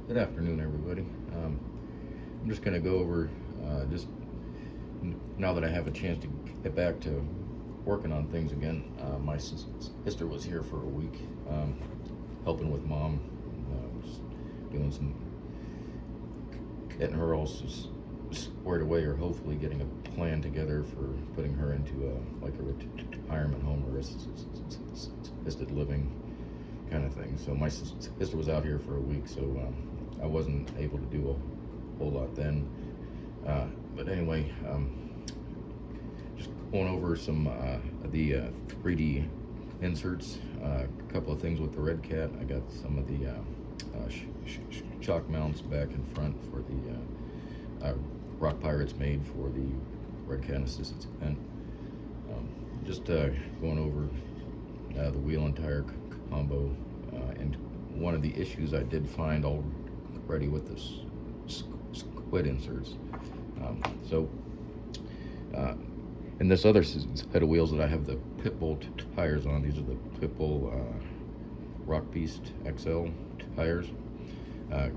Good afternoon, everybody. I'm just going to go over, just now that I have a chance to get back to working on things again. My sister was here for a week, helping with mom, just doing some, getting her all squared away, or hopefully getting a plan together for putting her into like a retirement home or assisted living kind of thing. So my sister was out here for a week, so I wasn't able to do a whole lot then. But anyway, just going over some the 3D inserts, a couple of things with the Redcat. I got some of the shock mounts back and front for the Rock Pirates made for the Redcat Ascent. Just going over the wheel and tire combo, and one of the issues I did find already with this squid inserts. And this other set of wheels that I have the Pitbull tires on, these are the Pitbull Rock Beast XL tires. I've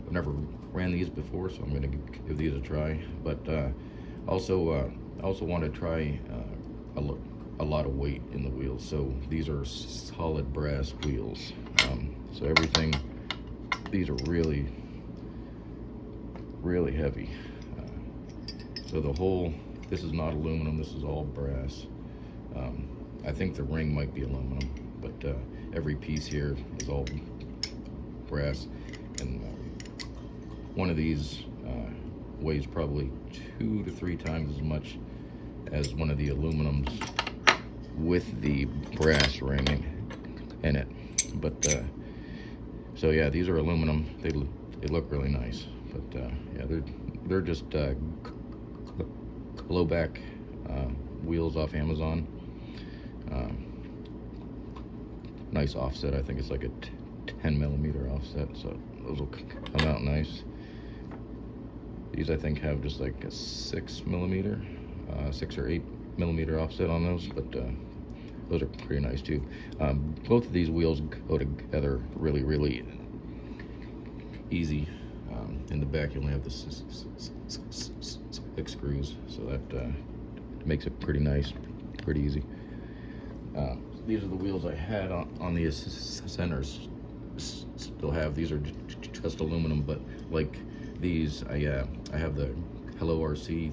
never ran these before, so I'm going to give these a try. But also want to try a lot of weight in the wheels. So these are solid brass wheels. So everything, these are really heavy. So the whole, this is not aluminum, this is all brass. I think the ring might be aluminum, but every piece here is all brass. And one of these weighs probably 2 to 3 times as much as one of the aluminums with the brass ring in it. But so yeah, these are aluminum. They look really nice, but yeah, they're just low back wheels off Amazon. Nice offset. I think it's like a 10mm offset, so those will come out nice. These I think have just like a 6mm, 6 or 8mm offset on those, but those are pretty nice too. Both of these wheels go together really easy. In the back you only have the 6 screws, so that makes it pretty nice, pretty easy. These are the wheels I had on the Ascenters. Still have. These are just aluminum, but like these, I have the Hello RC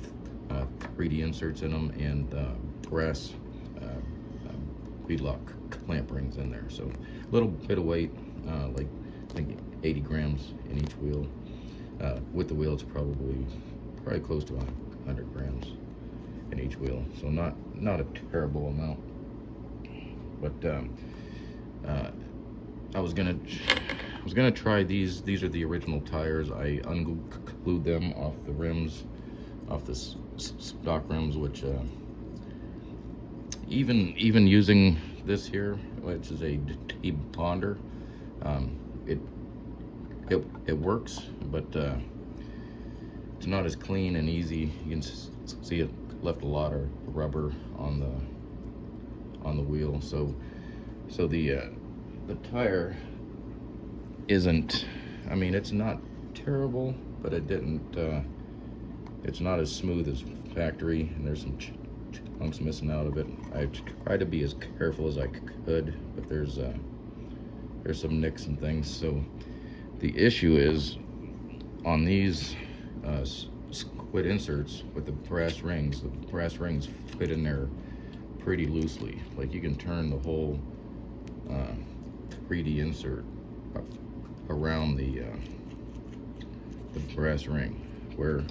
3D inserts in them, and brass beadlock clamp rings in there. So a little bit of weight, like I think 80 grams in each wheel. With the wheel, it's probably close to 100 grams in each wheel. So not a terrible amount. But I was gonna try these. These are the original tires. I unglued them off the rims, off the stock rims, which even using this here, which is a debonder, it works, but it's not as clean and easy. You can see it left a lot of rubber on the wheel. So the tire isn't, I mean, it's not terrible, but it didn't, it's not as smooth as factory, and there's some chunks missing out of it. I tried to be as careful as I could, but there's some nicks and things. So the issue is on these squid inserts with the brass rings fit in there pretty loosely. Like you can turn the whole 3D insert around the brass ring, where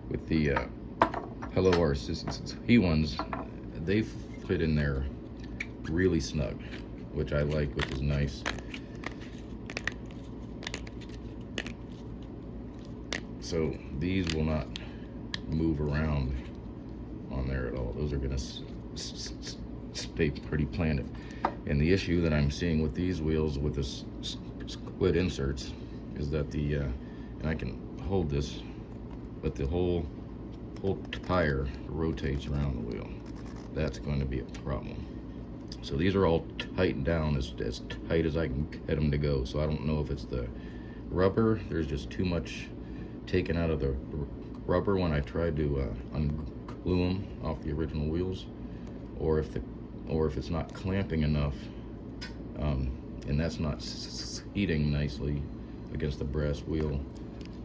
with the Hello RC ones, they fit in there really snug, which I like, which is nice. So these will not move around on there at all. Those are gonna stay pretty planted. And the issue that I'm seeing with these wheels with the squid inserts is that and I can hold this, but the whole tire rotates around the wheel. That's going to be a problem. So these are all tightened down as tight as I can get them to go. So I don't know if it's the rubber, there's just too much taken out of the rubber when I tried to unglue them off the original wheels, or if it's not clamping enough, and that's not seating nicely against the brass wheel,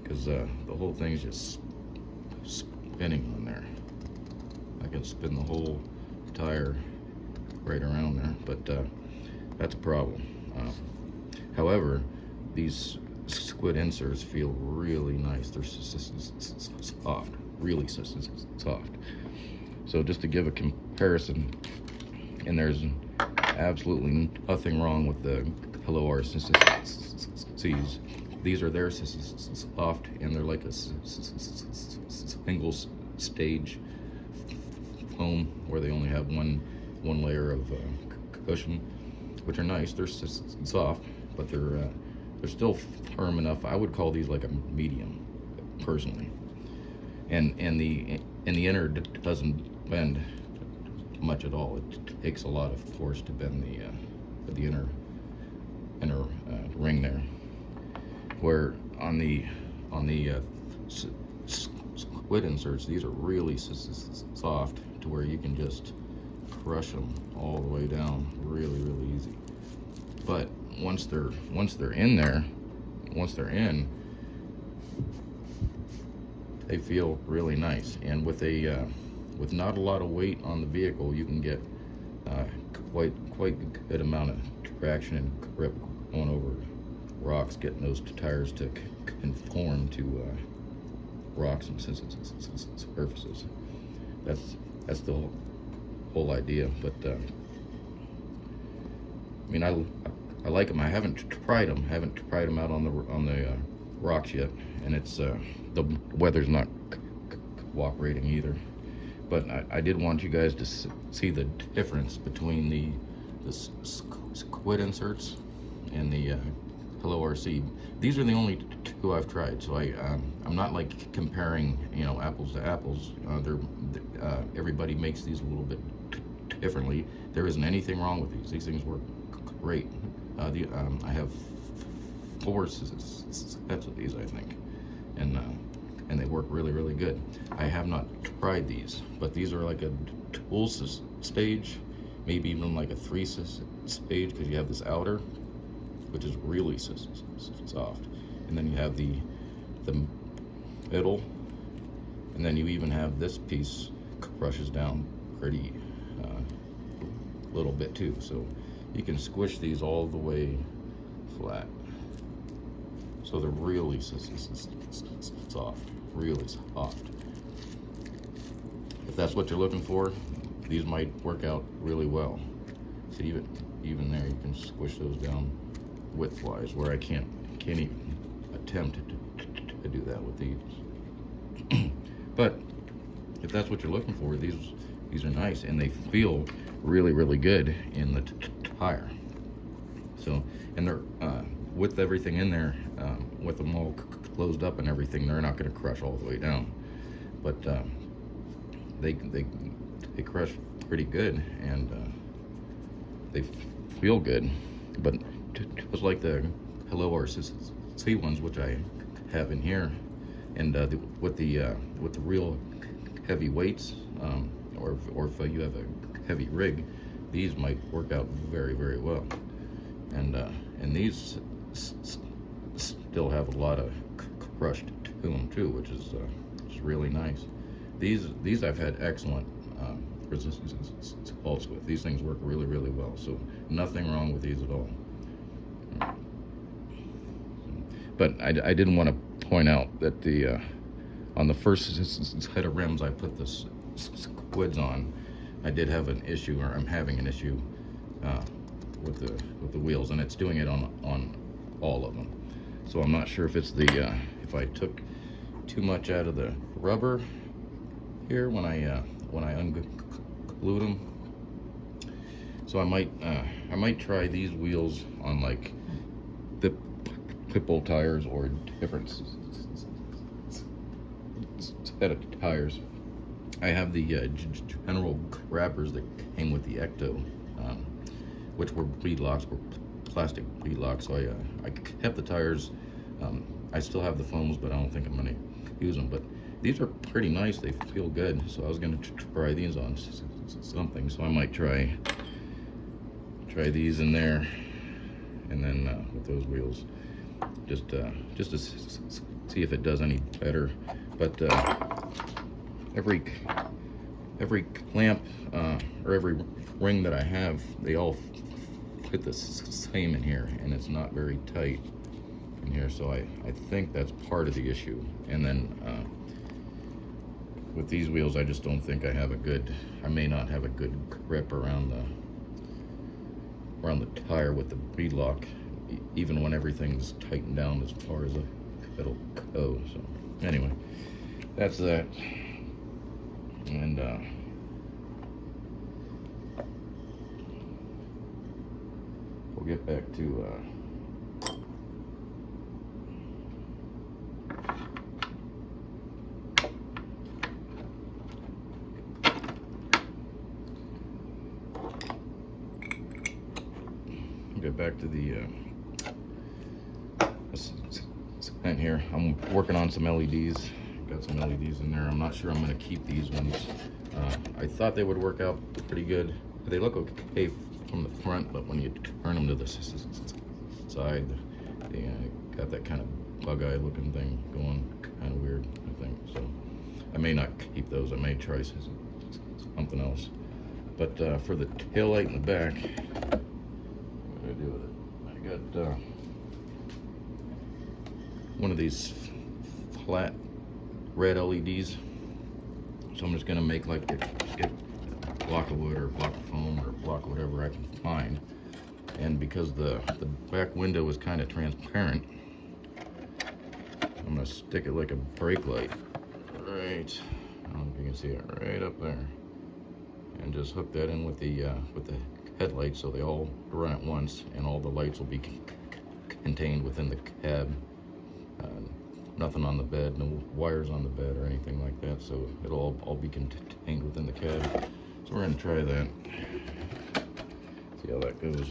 because the whole thing's just spinning on there. I can spin the whole tire right around there, but that's a problem. However, these squid inserts feel really nice. They're soft, really soft. So just to give a comparison, and there's absolutely nothing wrong with the Hello RCs. These are their soft, and they're like a single stage foam where they only have one layer of cushion, which are nice. They're soft, but they're still firm enough. I would call these like a medium, personally. And the inner doesn't bend much at all. It takes a lot of force to bend the inner ring there. Where on the squid inserts, these are really soft to where you can just crush them all the way down really easy. But once they're in there, they feel really nice. And with not a lot of weight on the vehicle, you can get quite good amount of traction and grip going over rocks, getting those tires to conform to rocks and surfaces. That's the whole idea. But I mean, I like them. I haven't tried them. Out on the rocks yet, and it's the weather's not cooperating either. But I did want you guys to see the difference between the squid inserts and the Hello RC. These are the only two I've tried, so I'm not like comparing, you know, apples to apples. Everybody makes these a little bit differently. There isn't anything wrong with these. These things work great. I have 4 sets of these, I think, and they work really good. I have not tried these, but these are like a dual stage, maybe even like a 3 stage, because you have this outer, which is really soft, and then you have the middle, and then you even have this piece crushes down pretty little bit too, so you can squish these all the way flat. So they're really soft, really soft. If that's what you're looking for, these might work out really well. See, even there, you can squish those down width-wise, where I can't even attempt to do that with these. But if that's what you're looking for, these are nice, and they feel really good in the tire. So, and they're with everything in there, with them all closed up and everything, they're not going to crush all the way down, but they crush pretty good, and they feel good. But just like the Hello RC ones, which I have in here, and with the real heavy weights, or if you have a heavy rig, these might work out very well. And these still have a lot of crushed to them too, which is really nice. These I've had excellent results with. These things work really well, so nothing wrong with these at all. But I didn't want to point out that the on the first set of rims I put the squids on, I did have an issue, or I'm having an issue with the wheels, and it's doing it on all of them. So I'm not sure if it's the if I took too much out of the rubber here when I unglued them. So I might try these wheels on like the pit bull tires or different set of tires. I have the general grabbers that came with the Ecto, which were bead locks, were plastic bead locks. So I kept the tires I still have the foams, but I don't think I'm going to use them. But these are pretty nice. They feel good. So I was going to try these on something. So I might try these in there, and then with those wheels, just to see if it does any better. But every clamp or every ring that I have, they all fit the same in here, and it's not very tight in here. So I think that's part of the issue. And then with these wheels, I just don't think I may not have a good grip around the tire with the bead lock, even when everything's tightened down as far as it'll go. So anyway, that's that. And we'll get back to the Ascent here. I'm working on some LEDs. Got some LEDs in there. I'm not sure I'm going to keep these ones. I thought they would work out pretty good. They look okay from the front, but when you turn them to the side, they got that kind of bug-eye looking thing going. Kind of weird, I think. So I may not keep those. I may try something else. But for the tail light in the back, what do I do with it? I got one of these flat red LEDs. So I'm just gonna make like get a block of wood or a block of foam or a block of whatever I can find. And because the back window is kind of transparent, I'm gonna stick it like a brake light right, I don't know if you can see it, right up there, and just hook that in with the headlights, so they all run at once, and all the lights will be contained within the cab. Nothing on the bed, no wires on the bed or anything like that, so it'll all be contained within the cab. So we're gonna try that, see how that goes.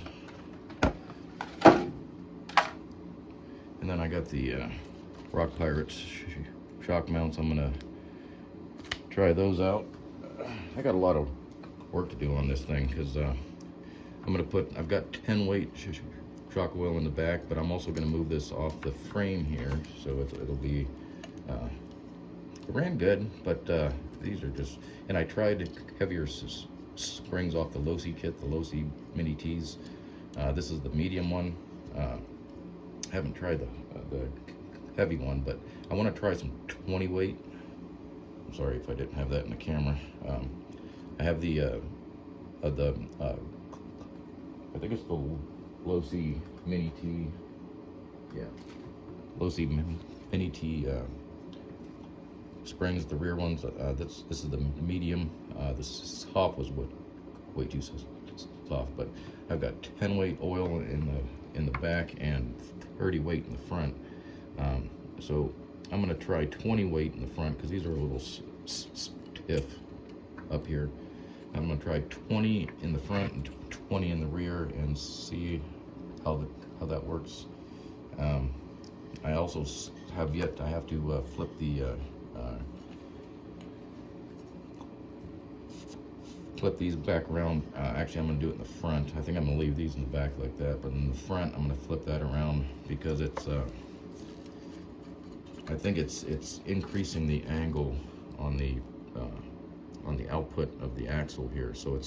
And then I got the Rock Pirates shock mounts. I'm gonna try those out. I got a lot of work to do on this thing, because I've got 10 weight shock oil in the back, but I'm also going to move this off the frame here, so it'll be, it ran good, but these are just, and I tried heavier springs off the Losi kit, the Losi Mini T's. This is the medium one. I haven't tried the heavy one, but I want to try some 20 weight. I'm sorry if I didn't have that in the camera. I have the I think it's the Losi Mini T. Yeah, Losi Mini T springs. The rear ones. This is the medium. The soft was way too soft, but I've got 10 weight oil in the back and 30 weight in the front. So I'm gonna try 20 weight in the front, because these are a little stiff up here. I'm gonna try 20 in the front and 20 in the rear and see how that works. I also have to flip these back around. Actually, I'm gonna do it in the front. I think I'm gonna leave these in the back like that, but in the front, I'm gonna flip that around, because it's I think it's increasing the angle on the output of the axle here. So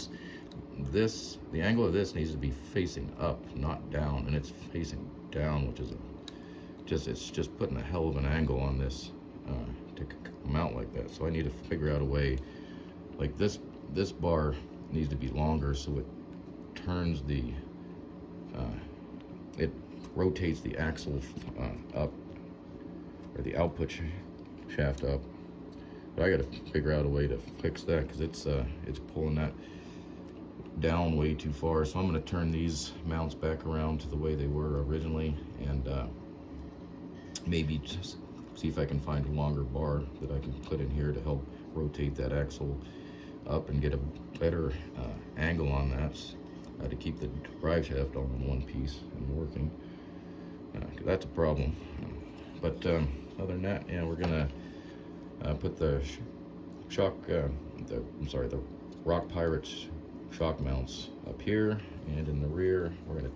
the angle of this needs to be facing up, not down, and it's facing down, which is it's just putting a hell of an angle on this to come out like that. So I need to figure out a way, like this bar needs to be longer, so it turns it rotates the axle up, or the output shaft up. But I got to figure out a way to fix that, because it's pulling that down way too far. So I'm going to turn these mounts back around to the way they were originally, and maybe just see if I can find a longer bar that I can put in here to help rotate that axle up and get a better angle on that, to keep the drive shaft all in one piece and working. 'Cause that's a problem. But other than that, yeah, we're gonna put the the Rock Pirates shock mounts up here and in the rear. We're gonna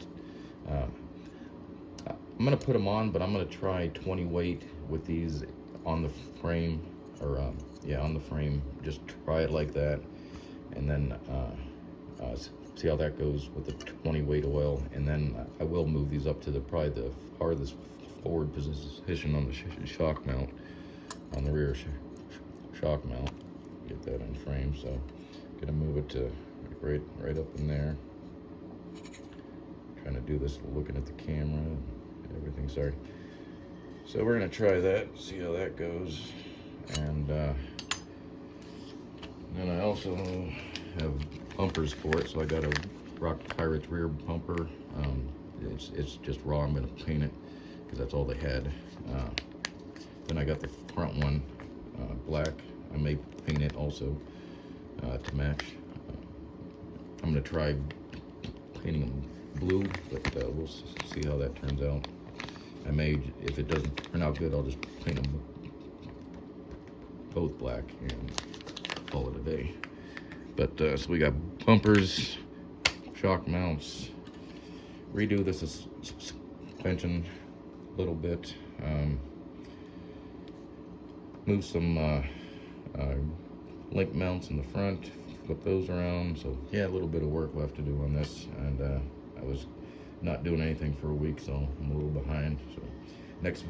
I'm gonna put them on, but I'm gonna try 20 weight with these on the frame, or on the frame. Just try it like that, and then see how that goes with the 20 weight oil. And then I will move these up to probably the farthest forward position on the shock mount, on the rear shock mount. Get that in frame. So gonna move it to right up in there. Trying to do this looking at the camera and everything, sorry. So we're gonna try that, see how that goes. And then I also have bumpers for it. So I got a Rock Pirates rear bumper. It's just raw. I'm gonna paint it because that's all they had. Then I got the front one black. I may paint it also to match. I'm gonna try painting them blue, but we'll see how that turns out. I may, if it doesn't turn out good, I'll just paint them both black and call it a day. But so we got bumpers, shock mounts, redo the suspension a little bit, move some link mounts in the front, flip those around. So yeah, a little bit of work left to do on this, and I was not doing anything for a week, so I'm a little behind. So next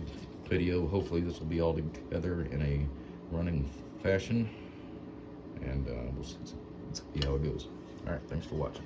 video, hopefully this will be all together in a running fashion, and we'll see how it goes. All right, thanks for watching.